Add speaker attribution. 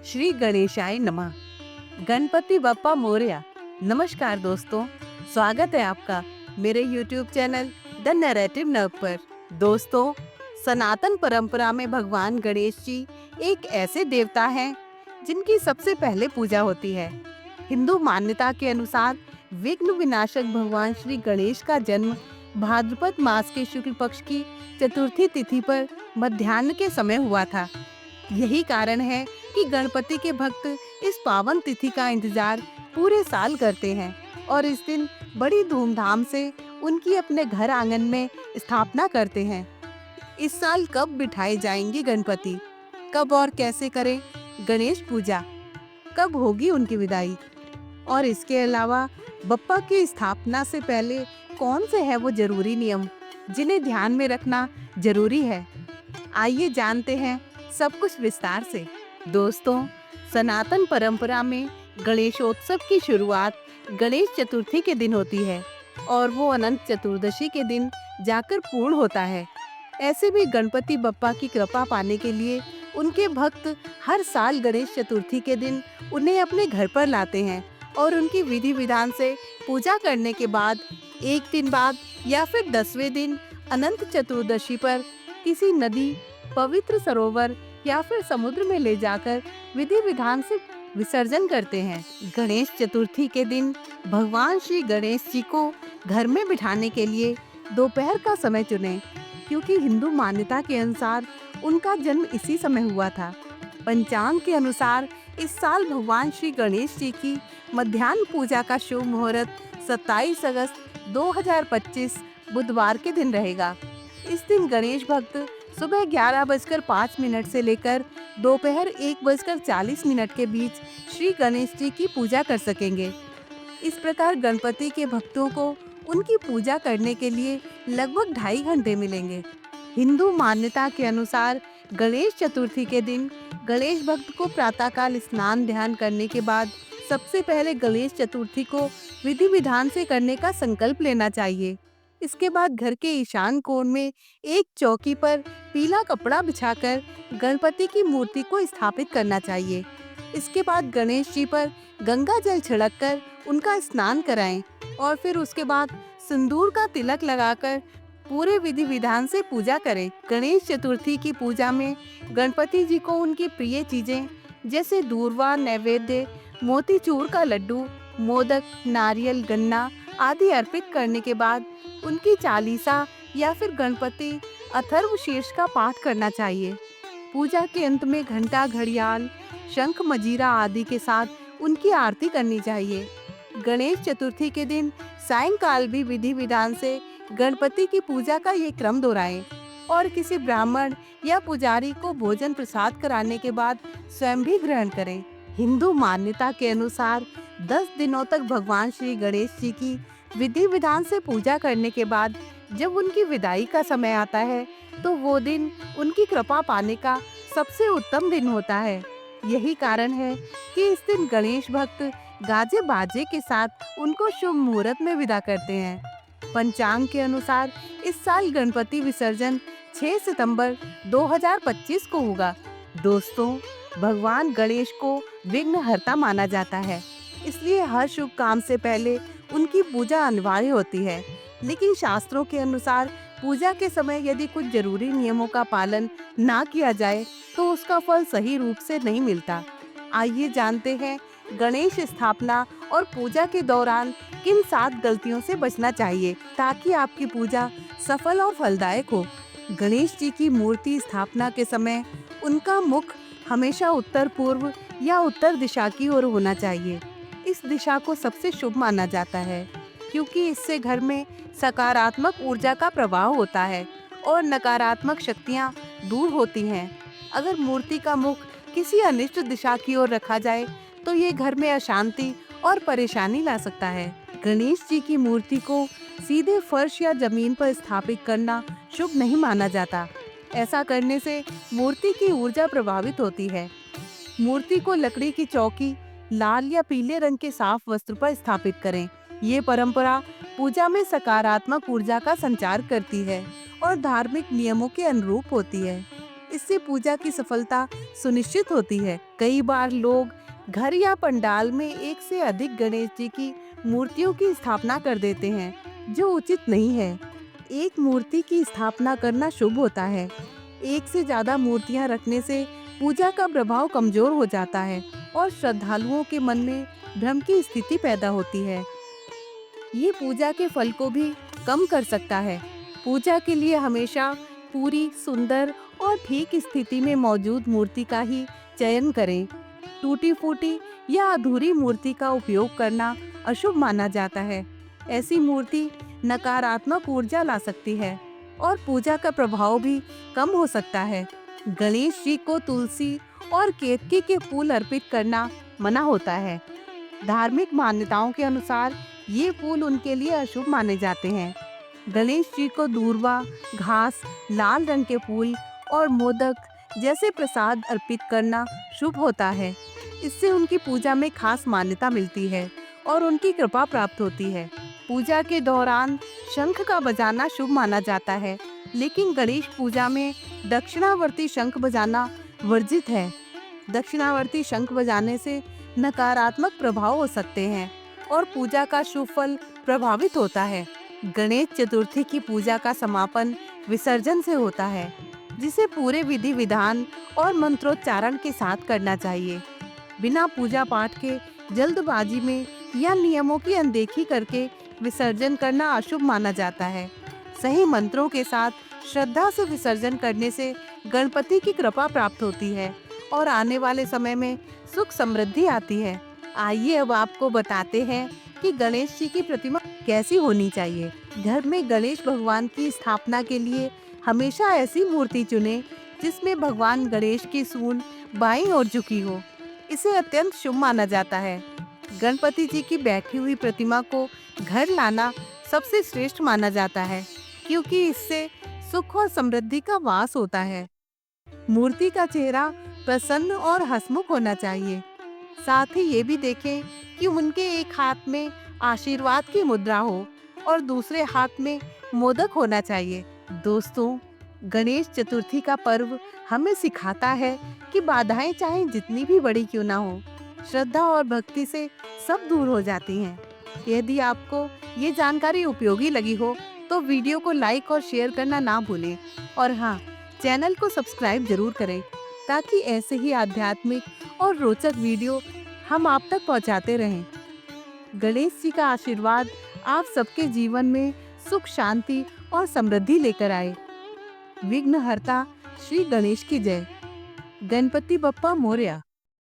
Speaker 1: श्री गणेशाय नमः। गणपति बप्पा मोरया। नमस्कार दोस्तों, स्वागत है आपका मेरे YouTube channel the narrative nerve पर। दोस्तों, सनातन परंपरा में भगवान गणेश जी एक ऐसे देवता हैं जिनकी सबसे पहले पूजा होती है। हिंदू मान्यता के अनुसार विघ्न विनाशक भगवान श्री गणेश का जन्म भाद्रपद मास के शुक्ल पक्ष की चतुर्थी तिथि पर मध्याह्न के समय हुआ था। यही कारण है कि गणपति के भक्त इस पावन तिथि का इंतजार पूरे साल करते हैं और इस दिन बड़ी धूमधाम से उनकी अपने घर आंगन में स्थापना करते हैं। इस साल कब बिठाए जाएंगे गणपति, कब और कैसे करें गणेश पूजा, कब होगी उनकी विदाई, और इसके अलावा बप्पा की स्थापना से पहले कौन से है वो जरूरी नियम जिन्हें ध्यान में रखना जरूरी है, आइए जानते हैं सब कुछ विस्तार से। दोस्तों, सनातन परंपरा में गणेशोत्सव की शुरुआत गणेश चतुर्थी के दिन होती है और वो अनंत चतुर्दशी के दिन जाकर पूर्ण होता है। ऐसे भी गणपति बप्पा की कृपा पाने के लिए उनके भक्त हर साल गणेश चतुर्थी के दिन उन्हें अपने घर पर लाते हैं और उनकी विधि विधान से पूजा करने के बाद एक दिन बाद या फिर 10वें दिन अनंत चतुर्दशी पर किसी नदी, पवित्र सरोवर या फिर समुद्र में ले जाकर विधि विधान से विसर्जन करते हैं। गणेश चतुर्थी के दिन भगवान श्री गणेश जी को घर में बिठाने के लिए दोपहर का समय चुनें, क्योंकि हिंदू मान्यता के अनुसार उनका जन्म इसी समय हुआ था। पंचांग के अनुसार इस साल भगवान श्री गणेश जी की मध्याह्न पूजा का शुभ मुहूर्त 27 अगस्त 2025 बुधवार के दिन रहेगा। इस दिन गणेश भक्त सुबह 11:05 से लेकर दोपहर 1:40 के बीच श्री गणेश जी की पूजा कर सकेंगे। इस प्रकार गणपति के भक्तों को उनकी पूजा करने के लिए लगभग 2.5 घंटे मिलेंगे। हिंदू मान्यता के अनुसार गणेश चतुर्थी के दिन गणेश भक्त को प्रातःकाल स्नान ध्यान करने के बाद सबसे पहले गणेश चतुर्थी को विधि विधान से करने का संकल्प लेना चाहिए। इसके बाद घर के ईशान कोण में एक चौकी पर पीला कपड़ा बिछाकर गणपति की मूर्ति को स्थापित करना चाहिए। इसके बाद गणेश जी पर गंगा जल छिड़ककर उनका स्नान कराएं और फिर उसके बाद सिंदूर का तिलक लगाकर पूरे विधि विधान से पूजा करें। गणेश चतुर्थी की पूजा में गणपति जी को उनकी प्रिय चीजें जैसे दूर्वा नैवेद्य, मोतीचूर का लड्डू, मोदक, नारियल, गन्ना आदि अर्पित करने के बाद उनकी चालीसा या फिर गणपति अथर्व शीर्ष का पाठ करना चाहिए। पूजा के अंत में घंटा, घड़ियाल, शंख, मजीरा आदि के साथ उनकी आरती करनी चाहिए। गणेश चतुर्थी के दिन सायंकाल भी विधि विधान से गणपति की पूजा का ये क्रम दोहराएं और किसी ब्राह्मण या पुजारी को भोजन प्रसाद कराने के बाद स्वयं भी ग्रहण करें। हिंदू मान्यता के अनुसार 10 दिनों तक भगवान श्री गणेश जी की विधि विधान से पूजा करने के बाद जब उनकी विदाई का समय आता है तो वो दिन उनकी कृपा पाने का सबसे उत्तम दिन होता है। यही कारण है कि इस दिन गणेश भक्त गाजे बाजे के साथ उनको शुभ मुहूर्त में विदा करते हैं। पंचांग के अनुसार इस साल गणपति विसर्जन 6 सितंबर 2025 को होगा। दोस्तों, भगवान गणेश को विघ्नहर्ता माना जाता है, इसलिए हर शुभ काम से पहले उनकी पूजा अनिवार्य होती है। लेकिन शास्त्रों के अनुसार पूजा के समय यदि कुछ जरूरी नियमों का पालन ना किया जाए तो उसका फल सही रूप से नहीं मिलता। आइए जानते हैं गणेश स्थापना और पूजा के दौरान किन 7 गलतियों से बचना चाहिए ताकि आपकी पूजा सफल और फलदायक हो। गणेश जी की मूर्ति स्थापना के समय उनका मुख हमेशा उत्तर पूर्व या उत्तर दिशा की ओर होना चाहिए। इस दिशा को सबसे शुभ माना जाता है, क्योंकि इससे घर में सकारात्मक ऊर्जा का प्रवाह होता है और नकारात्मक शक्तियां दूर होती हैं। अगर मूर्ति का मुख किसी अनिष्ट दिशा की ओर रखा जाए तो ये घर में अशांति और परेशानी ला सकता है। गणेश जी की मूर्ति को सीधे फर्श या जमीन पर स्थापित करना शुभ नहीं माना जाता। ऐसा करने से मूर्ति की ऊर्जा प्रभावित होती है। मूर्ति को लकड़ी की चौकी, लाल या पीले रंग के साफ वस्त्र पर स्थापित करें। ये परंपरा पूजा में सकारात्मक ऊर्जा का संचार करती है और धार्मिक नियमों के अनुरूप होती है। इससे पूजा की सफलता सुनिश्चित होती है। कई बार लोग घर या पंडाल में एक से अधिक गणेश जी की मूर्तियों की स्थापना कर देते हैं, जो उचित नहीं है। एक मूर्ति की स्थापना करना शुभ होता है। एक से ज्यादा मूर्तियां रखने से पूजा का प्रभाव कमजोर हो जाता है और श्रद्धालुओं के मन में भ्रम की स्थिति पैदा होती है। ये पूजा के फल को भी कम कर सकता है। पूजा के लिए हमेशा पूरी, सुंदर और ठीक स्थिति में मौजूद मूर्ति का ही चयन करें। टूटी-फूटी या अधूरी मूर्ति का उपयोग करना अशुभ माना जाता है। ऐसी मूर्ति नकारात्मक ऊर्जा ला सकती है और पूजा का प्रभाव भी कम हो सकता है। गणेश जी को तुलसी और केतकी के फूल अर्पित करना मना होता है। धार्मिक मान्यताओं के अनुसार ये फूल उनके लिए अशुभ माने जाते हैं। गणेश जी को दूर्वा, घास, लाल रंग के फूल और मोदक जैसे प्रसाद अर्पित करना शुभ होता है। इससे उनकी पूजा में खास मान्यता मिलती है और उनकी कृपा प्राप्त होती है। पूजा के दौरान शंख का बजाना शुभ माना जाता है, लेकिन गणेश पूजा में दक्षिणावर्ती शंख बजाना वर्जित है। दक्षिणावर्ती शंख बजाने से नकारात्मक प्रभाव हो सकते हैं और पूजा का शुभ फल प्रभावित होता है। गणेश चतुर्थी की पूजा का समापन विसर्जन से होता है, जिसे पूरे विधि विधान और मंत्रोच्चारण के साथ करना चाहिए। बिना पूजा पाठ के जल्दबाजी में या नियमों की अनदेखी करके विसर्जन करना अशुभ माना जाता है। सही मंत्रों के साथ श्रद्धा से विसर्जन करने से गणपति की कृपा प्राप्त होती है और आने वाले समय में सुख समृद्धि आती है। आइए अब आपको बताते हैं कि गणेश जी की प्रतिमा कैसी होनी चाहिए। घर में गणेश भगवान की स्थापना के लिए हमेशा ऐसी मूर्ति चुनें जिसमें भगवान गणेश की सूंड बाईं ओर झुकी हो। इसे अत्यंत शुभ माना जाता है। गणपति जी की बैठी हुई प्रतिमा को घर लाना सबसे श्रेष्ठ माना जाता है, क्योंकि इससे सुख और समृद्धि का वास होता है। मूर्ति का चेहरा प्रसन्न और हंसमुख होना चाहिए। साथ ही ये भी देखें कि उनके एक हाथ में आशीर्वाद की मुद्रा हो और दूसरे हाथ में मोदक होना चाहिए। दोस्तों, गणेश चतुर्थी का पर्व हमें सिखाता है कि बाधाएं चाहे जितनी भी बड़ी क्यों ना हो, श्रद्धा और भक्ति से सब दूर हो जाती हैं। यदि आपको ये जानकारी उपयोगी लगी हो तो वीडियो को लाइक और शेयर करना ना भूलें और हाँ, चैनल को सब्सक्राइब जरूर करें ताकि ऐसे ही आध्यात्मिक और रोचक वीडियो हम आप तक पहुंचाते रहें। गणेश जी का आशीर्वाद आप सबके जीवन में सुख, शांति और समृद्धि लेकर आए। विघ्नहर्ता श्री गणेश की जय। गणपति बप्पा मोरया।